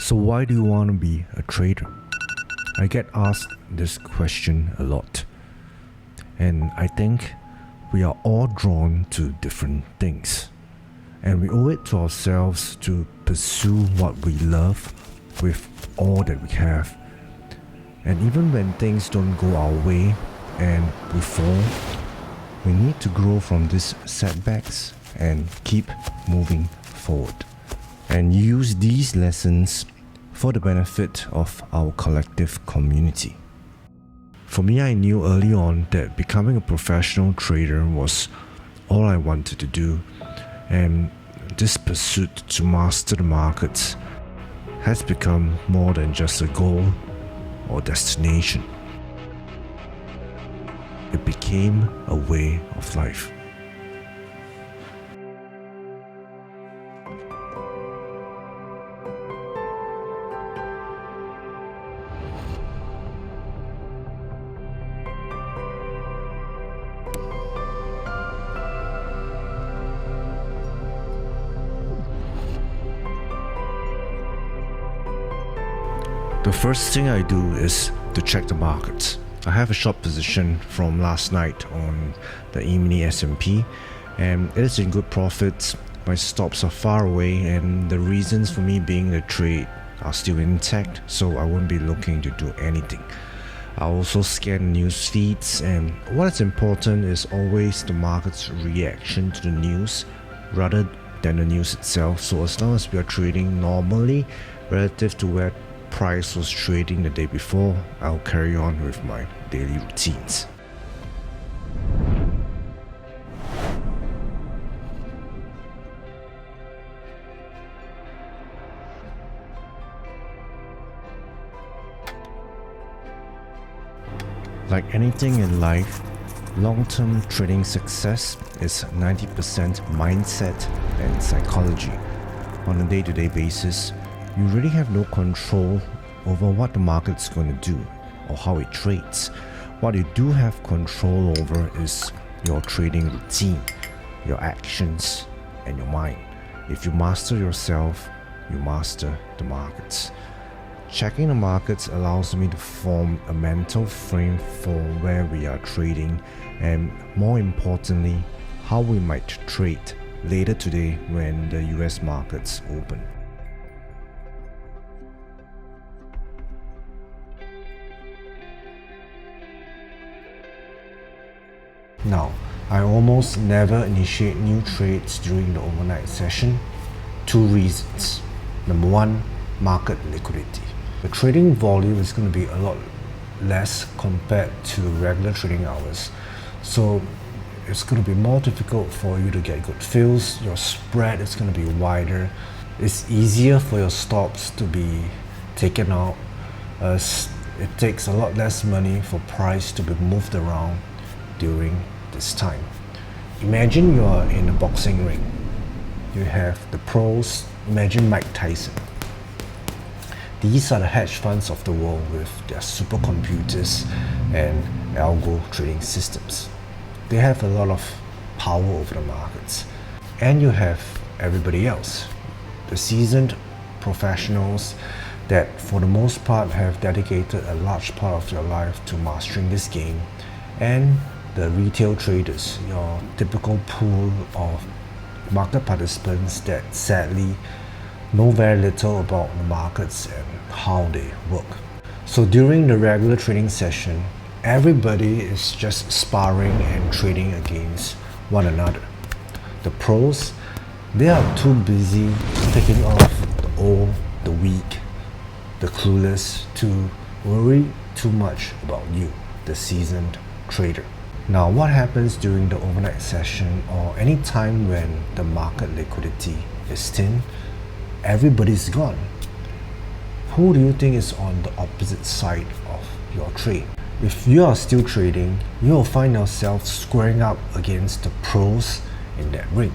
So why do you want to be a trader? I get asked this question a lot. And I think we are all drawn to different things. And we owe it to ourselves to pursue what we love with all that we have. And even when things don't go our way and we fall, we need to grow from these setbacks and keep moving forward. And use these lessons for the benefit of our collective community. For me, I knew early on that becoming a professional trader was all I wanted to do, and this pursuit to master the markets has become more than just a goal or destination. It became a way of life. The first thing I do is to check the markets. I have a short position from last night on the E-mini S&P, and it is in good profits. My stops are far away, and the reasons for me being the trade are still intact, so I won't be looking to do anything. I also scan news feeds, and what is important is always the market's reaction to the news rather than the news itself. So as long as we are trading normally relative to where price was trading the day before, I'll carry on with my daily routines. Like anything in life, long-term trading success is 90% mindset and psychology. On a day-to-day basis, you really have no control over what the market's going to do or how it trades. What you do have control over is your trading routine, your actions, and your mind. If you master yourself, you master the markets. Checking the markets allows me to form a mental frame for where we are trading, and more importantly, how we might trade later today when the US markets open. Now, I almost never initiate new trades during the overnight session. Two reasons. Number one, market liquidity. The trading volume is going to be a lot less compared to regular trading hours. So it's going to be more difficult for you to get good fills. Your spread is going to be wider. It's easier for your stops to be taken out, as it takes a lot less money for price to be moved around during this time. Imagine you are in a boxing ring. You have the pros. Imagine Mike Tyson. These are the hedge funds of the world with their supercomputers and algo trading systems. They have a lot of power over the markets. And you have everybody else, the seasoned professionals that for the most part have dedicated a large part of their life to mastering this game, and the retail traders, your typical pool of market participants that sadly know very little about the markets and how they work. So during the regular trading session, everybody is just sparring and trading against one another. The pros, they are too busy taking off the old, the weak, the clueless to worry too much about you, the seasoned trader. Now, what happens during the overnight session or any time when the market liquidity is thin? Everybody's gone. Who do you think is on the opposite side of your trade? If you are still trading, you will find yourself squaring up against the pros in that ring.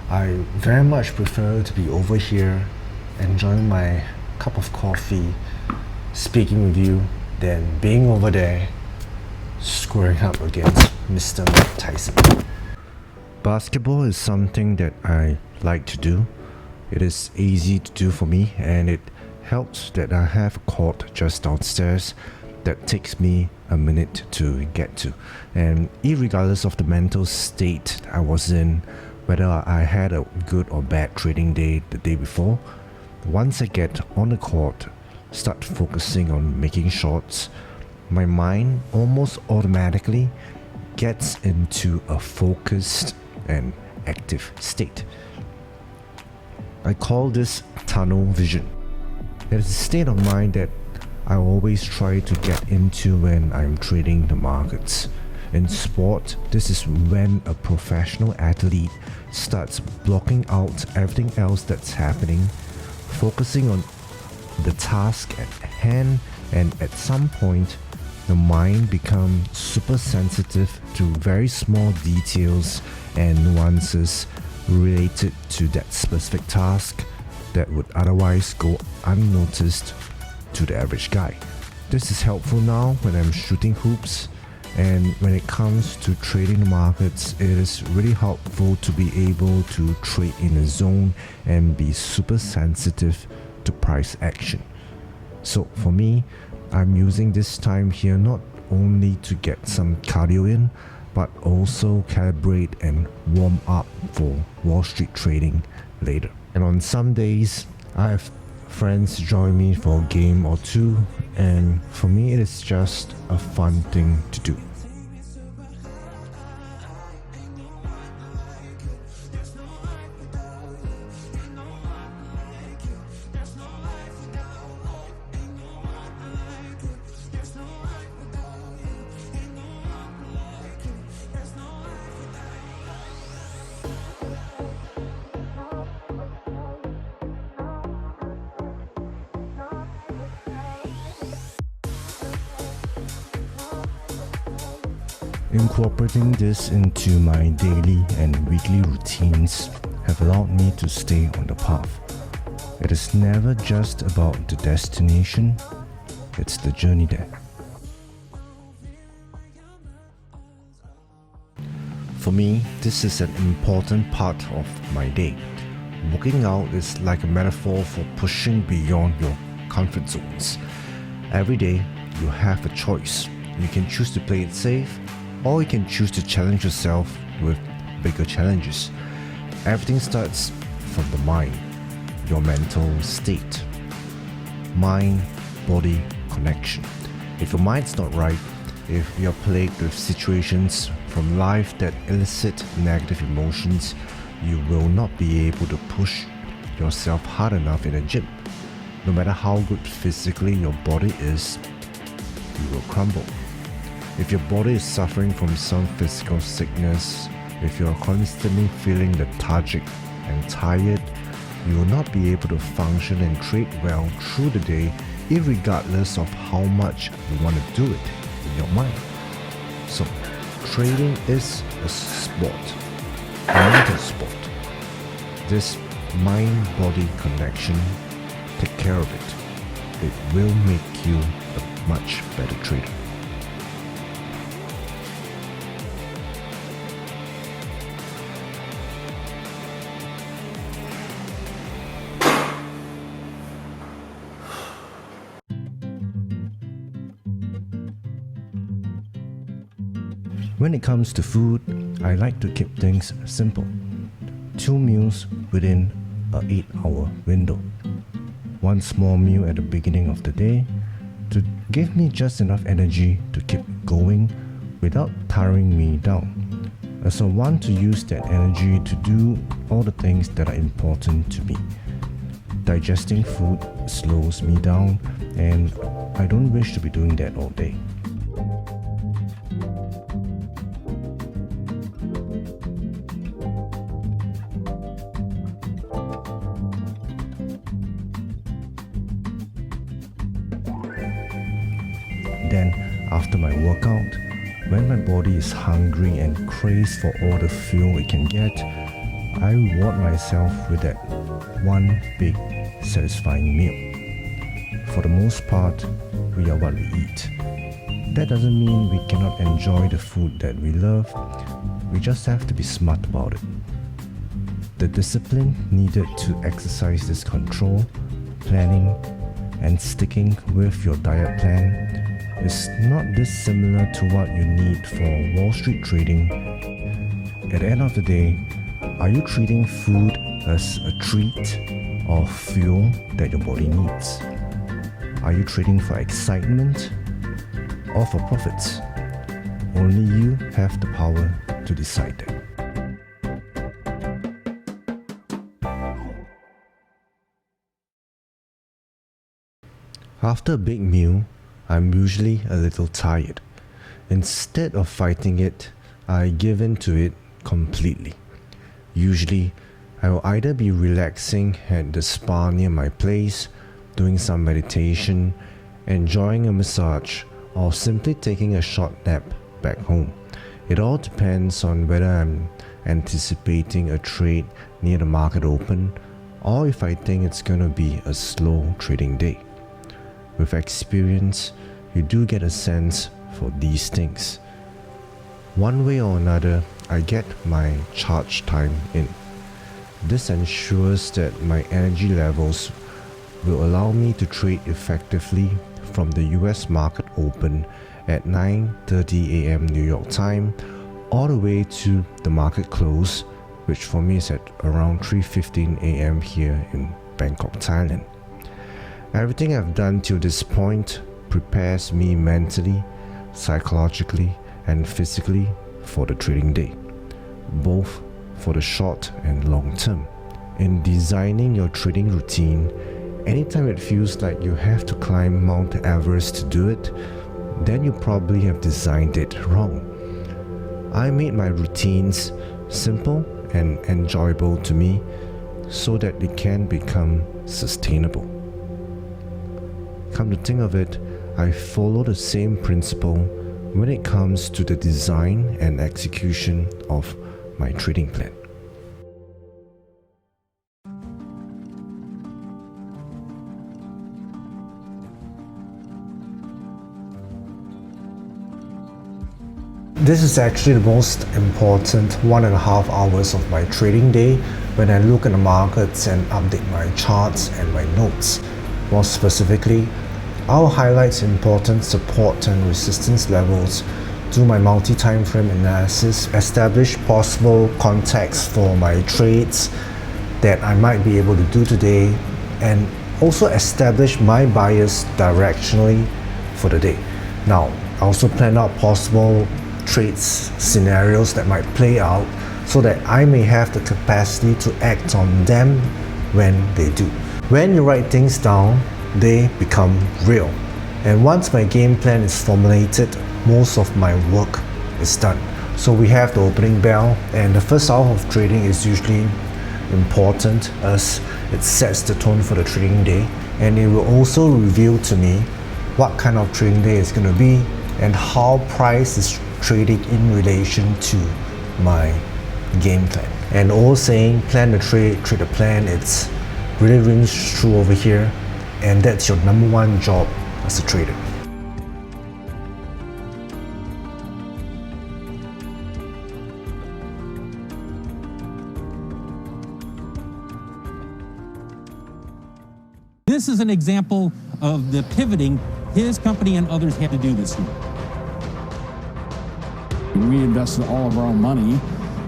I very much prefer to be over here, enjoying my cup of coffee, speaking with you, than being over there, squaring up against Mr. Mike Tyson. Basketball is something that I like to do. It is easy to do for me, and it helps that I have a court just downstairs that takes me a minute to get to. And irregardless of the mental state I was in, whether I had a good or bad trading day the day before, once I get on the court, start focusing on making shots, my mind almost automatically gets into a focused and active state. I call this tunnel vision. It is a state of mind that I always try to get into when I'm trading the markets. In sport, this is when a professional athlete starts blocking out everything else that's happening, focusing on the task at hand, and at some point, the mind becomes super sensitive to very small details and nuances related to that specific task that would otherwise go unnoticed to the average guy. This is helpful now when I'm shooting hoops, and when it comes to trading the markets, it is really helpful to be able to trade in a zone and be super sensitive to price action. So for me, I'm using this time here not only to get some cardio in, but also calibrate and warm up for Wall Street trading later. And on some days, I have friends join me for a game or two, and for me it is just a fun thing to do. Incorporating this into my daily and weekly routines have allowed me to stay on the path. It is never just about the destination, it's the journey there. For me, this is an important part of my day. Working out is like a metaphor for pushing beyond your comfort zones. Every day, you have a choice. You can choose to play it safe, or you can choose to challenge yourself with bigger challenges. Everything starts from the mind, your mental state. Mind-body connection. If your mind's not right, if you're plagued with situations from life that elicit negative emotions, you will not be able to push yourself hard enough in a gym. No matter how good physically your body is, you will crumble. If your body is suffering from some physical sickness, if you're constantly feeling lethargic and tired, you will not be able to function and trade well through the day, irregardless of how much you want to do it in your mind. So, trading is a sport, a mental sport. This mind-body connection, take care of it. It will make you a much better trader. When it comes to food, I like to keep things simple. 2 meals within a 8-hour window. One small meal at the beginning of the day to give me just enough energy to keep going without tiring me down, as I want to use that energy to do all the things that are important to me. Digesting food slows me down, and I don't wish to be doing that all day. Then, after my workout, when my body is hungry and craves for all the fuel it can get, I reward myself with that one big, satisfying meal. For the most part, we are what we eat. That doesn't mean we cannot enjoy the food that we love, we just have to be smart about it. The discipline needed to exercise this control, planning, and sticking with your diet plan is not dissimilar to what you need for Wall Street trading. At the end of the day, are you treating food as a treat or fuel that your body needs? Are you trading for excitement or for profits? Only you have the power to decide that. After a big meal, I'm usually a little tired. Instead of fighting it, I give in to it completely. Usually, I will either be relaxing at the spa near my place, doing some meditation, enjoying a massage, or simply taking a short nap back home. It all depends on whether I'm anticipating a trade near the market open or if I think it's going to be a slow trading day. With experience, you do get a sense for these things. One way or another, I get my charge time in. This ensures that my energy levels will allow me to trade effectively from the US market open at 9:30 a.m. New York time all the way to the market close, which for me is at around 3:15 a.m. here in Bangkok, Thailand. Everything I've done till this point prepares me mentally, psychologically, and physically for the trading day, both for the short and long term. In designing your trading routine, anytime it feels like you have to climb Mount Everest to do it, then you probably have designed it wrong. I made my routines simple and enjoyable to me so that it can become sustainable. Come to think of it, I follow the same principle when it comes to the design and execution of my trading plan. This is actually the most important 1.5 hours of my trading day when I look at the markets and update my charts and my notes. More specifically, I'll highlight important support and resistance levels, do my multi-time frame analysis, establish possible context for my trades that I might be able to do today, and also establish my bias directionally for the day. Now, I also plan out possible trades scenarios that might play out so that I may have the capacity to act on them when they do. When you write things down, they become real. And once my game plan is formulated, most of my work is done. So we have the opening bell, and the first hour of trading is usually important as it sets the tone for the trading day, and it will also reveal to me what kind of trading day it's going to be and how price is trading in relation to my game plan. And old saying, plan the trade, trade the plan, it's really rings true over here, and that's your number one job as a trader. This is an example of the pivoting his company and others had to do this year. We invested all of our own money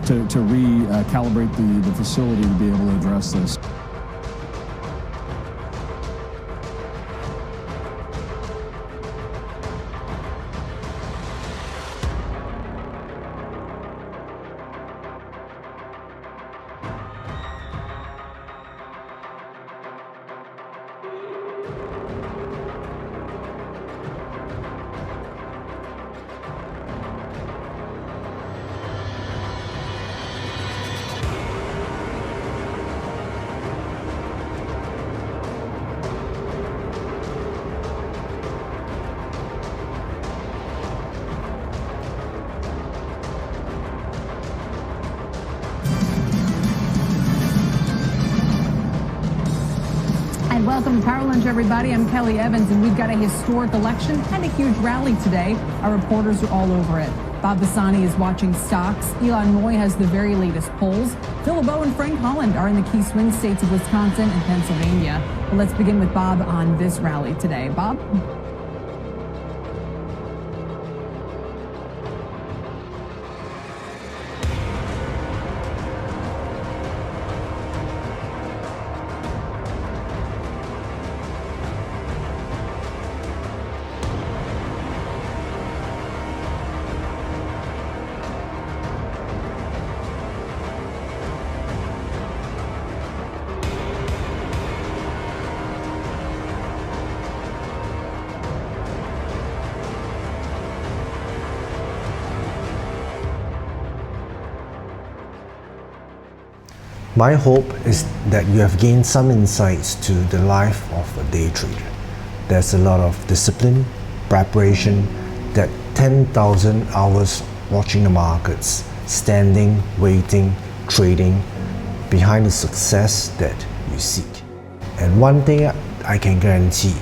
to recalibrate the facility to be able to address this. Welcome to Power Lunch, everybody. I'm Kelly Evans, and we've got a historic election and a huge rally today. Our reporters are all over it. Bob Bassani is watching stocks. Elon Moy has the very latest polls. Phil LeBeau and Frank Holland are in the key swing states of Wisconsin and Pennsylvania. But let's begin with Bob on this rally today. Bob? My hope is that you have gained some insights to the life of a day trader. There's a lot of discipline, preparation, that 10,000 hours watching the markets, standing, waiting, trading, behind the success that you seek. And one thing I can guarantee,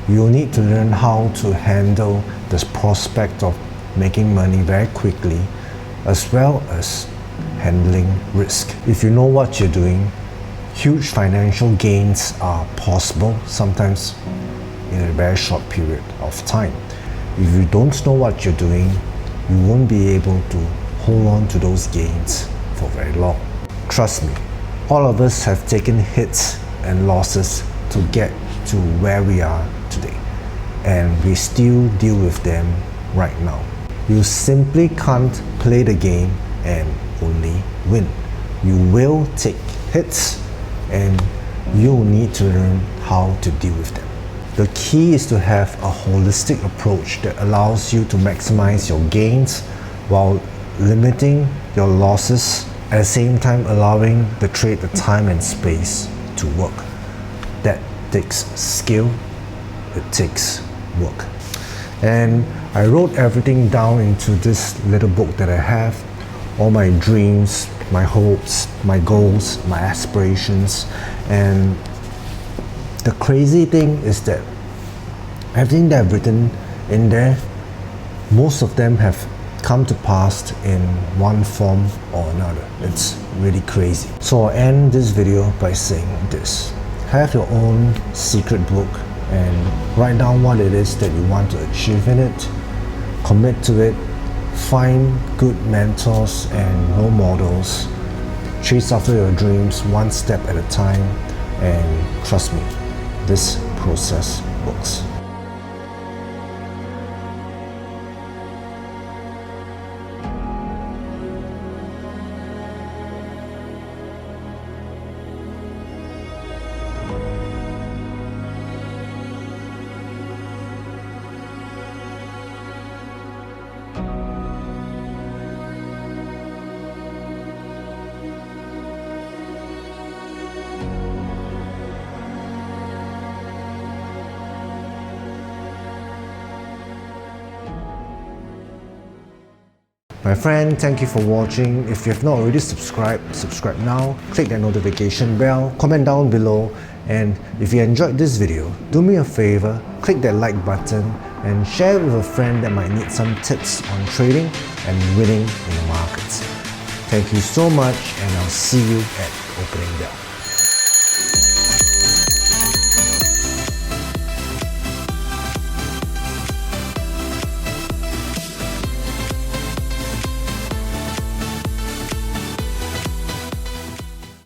you'll need to learn how to handle this prospect of making money very quickly, as well as handling risk. If you know what you're doing, huge financial gains are possible, sometimes in a very short period of time. If you don't know what you're doing, you won't be able to hold on to those gains for very long. Trust me, all of us have taken hits and losses to get to where we are today, and we still deal with them right now. You simply can't play the game and only win. You will take hits and you'll need to learn how to deal with them. The key is to have a holistic approach that allows you to maximize your gains while limiting your losses, at the same time allowing the trade the time and space to work. That takes skill, it takes work. And I wrote everything down into this little book that I have, all my dreams, my hopes, my goals, my aspirations. And the crazy thing is that everything that I've written in there, most of them have come to pass in one form or another. It's really crazy. So I'll end this video by saying this: have your own secret book and write down what it is that you want to achieve in it, commit to it, find good mentors and role models, chase after your dreams one step at a time, and trust me, this process works. My friend, thank you for watching. If you have not already subscribed, subscribe now. Click that notification bell, comment down below, and if you enjoyed this video, do me a favor, click that like button and share it with a friend that might need some tips on trading and winning in the markets. Thank you so much, and I'll see you at opening bell.